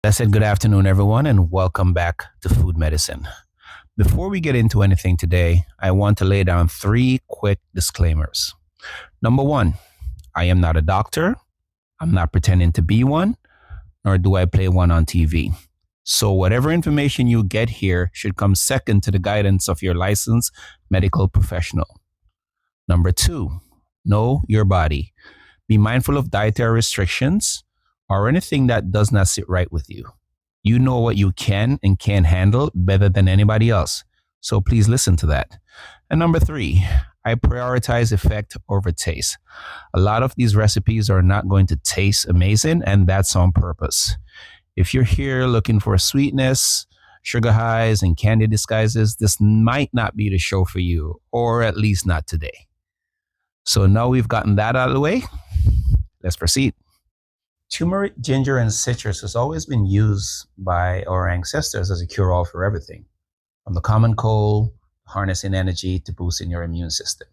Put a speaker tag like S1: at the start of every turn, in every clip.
S1: I said good afternoon, everyone, and welcome back to Food Medicine. Before we get into anything today, I want to lay down three quick disclaimers. Number one, I am not a doctor. I'm not pretending to be one, nor do I play one on TV. So, whatever information you get here should come second to the guidance of your licensed medical professional. Number two, know your body. Be mindful of dietary restrictions or anything that does not sit right with you. You know what you can and can't handle better than anybody else. So please listen to that. And number three, I prioritize effect over taste. A lot of these recipes are not going to taste amazing, and that's on purpose. If you're here looking for sweetness, sugar highs, and candy disguises, this might not be the show for you, or at least not today. So now we've gotten that out of the way, let's proceed. Turmeric, ginger, and citrus has always been used by our ancestors as a cure-all for everything, from the common cold, harnessing energy, to boosting your immune system.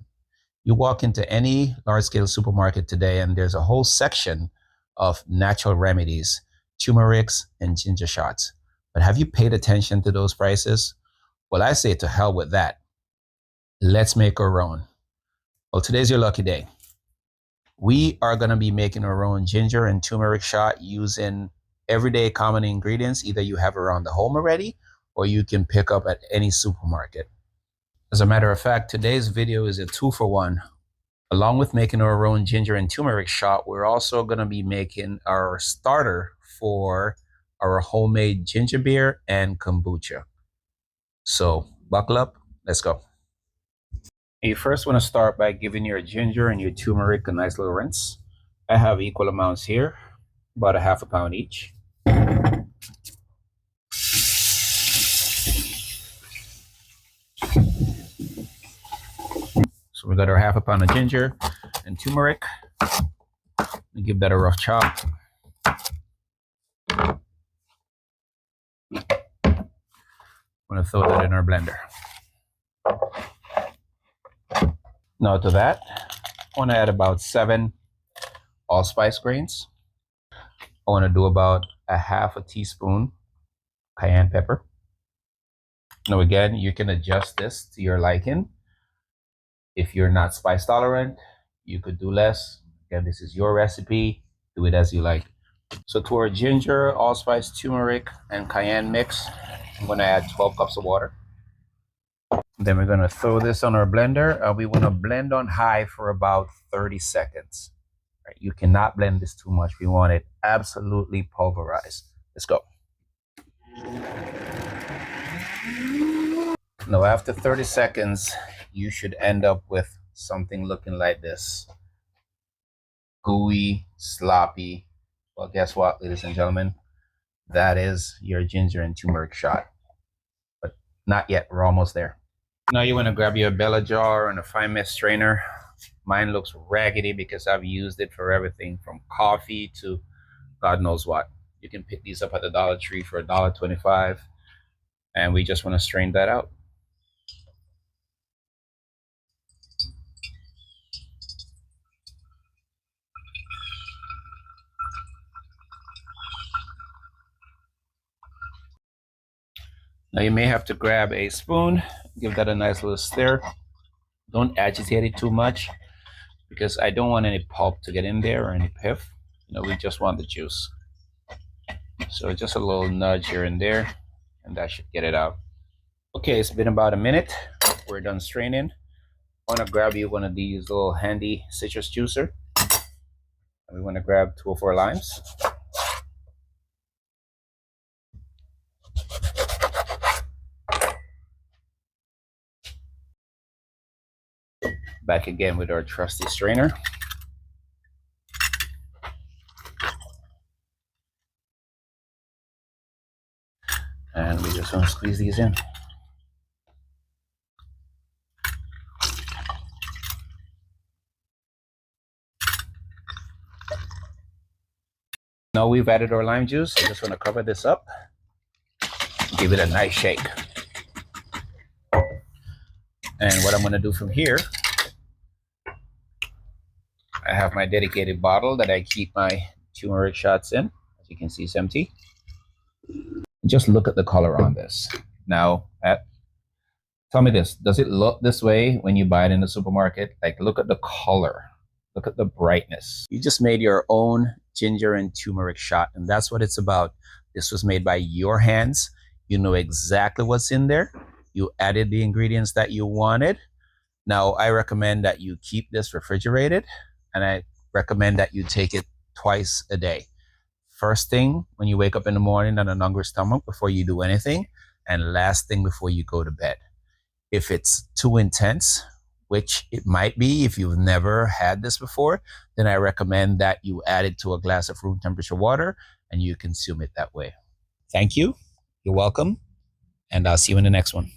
S1: You walk into any large-scale supermarket today, and there's a whole section of natural remedies, turmerics, and ginger shots. But have you paid attention to those prices? Well, I say to hell with that. Let's make our own. Well, today's your lucky day. We are going to be making our own ginger and turmeric shot using everyday common ingredients. Either you have around the home already, or you can pick up at any supermarket. As a matter of fact, today's video is a 2-for-1. Along with making our own ginger and turmeric shot, we're also going to be making our starter for our homemade ginger beer and kombucha. So buckle up, let's go. You first want to start by giving your ginger and your turmeric a nice little rinse. I have equal amounts here, about a half a pound each. So we got our half a pound of ginger and turmeric. We give that a rough chop. I'm going to throw that in our blender. Now to that, I want to add about 7 allspice grains. I want to do about a half a teaspoon cayenne pepper. Now again, you can adjust this to your liking. If you're not spice tolerant, you could do less. Again, this is your recipe. Do it as you like. So to our ginger, allspice, turmeric, and cayenne mix, I'm going to add 12 cups of water. Then we're going to throw this on our blender. We want to blend on high for about 30 seconds. Right? You cannot blend this too much. We want it absolutely pulverized. Let's go. Now, after 30 seconds, you should end up with something looking like this. Gooey, sloppy. Well, guess what, ladies and gentlemen? That is your ginger and turmeric shot. But not yet. We're almost there. Now you want to grab your Bella jar and a fine mist strainer. Mine looks raggedy because I've used it for everything from coffee to God knows what. You can pick these up at the Dollar Tree for $1.25. And we just want to strain that out. Now you may have to grab a spoon, give that a nice little stir. Don't agitate it too much because I don't want any pulp to get in there or any pith. We just want the juice. So just a little nudge here and there, and that should get it out. Okay, it's been about a minute. We're done straining. I want to grab you one of these little handy citrus juicer. And we want to grab 2 or 4 limes. Back again with our trusty strainer. And we just want to squeeze these in. Now we've added our lime juice. I just want to cover this up. Give it a nice shake. And what I'm going to do from here, I have my dedicated bottle that I keep my turmeric shots in. As you can see, it's empty. Just look at the color on this. Now, tell me this, does it look this way when you buy it in the supermarket? Like, look at the color. Look at the brightness. You just made your own ginger and turmeric shot, and that's what it's about. This was made by your hands. You know exactly what's in there. You added the ingredients that you wanted. Now, I recommend that you keep this refrigerated, and I recommend that you take it twice a day. First thing when you wake up in the morning on an hungry stomach before you do anything, and last thing before you go to bed. If it's too intense, which it might be if you've never had this before, then I recommend that you add it to a glass of room temperature water and you consume it that way. Thank you. You're welcome. And I'll see you in the next one.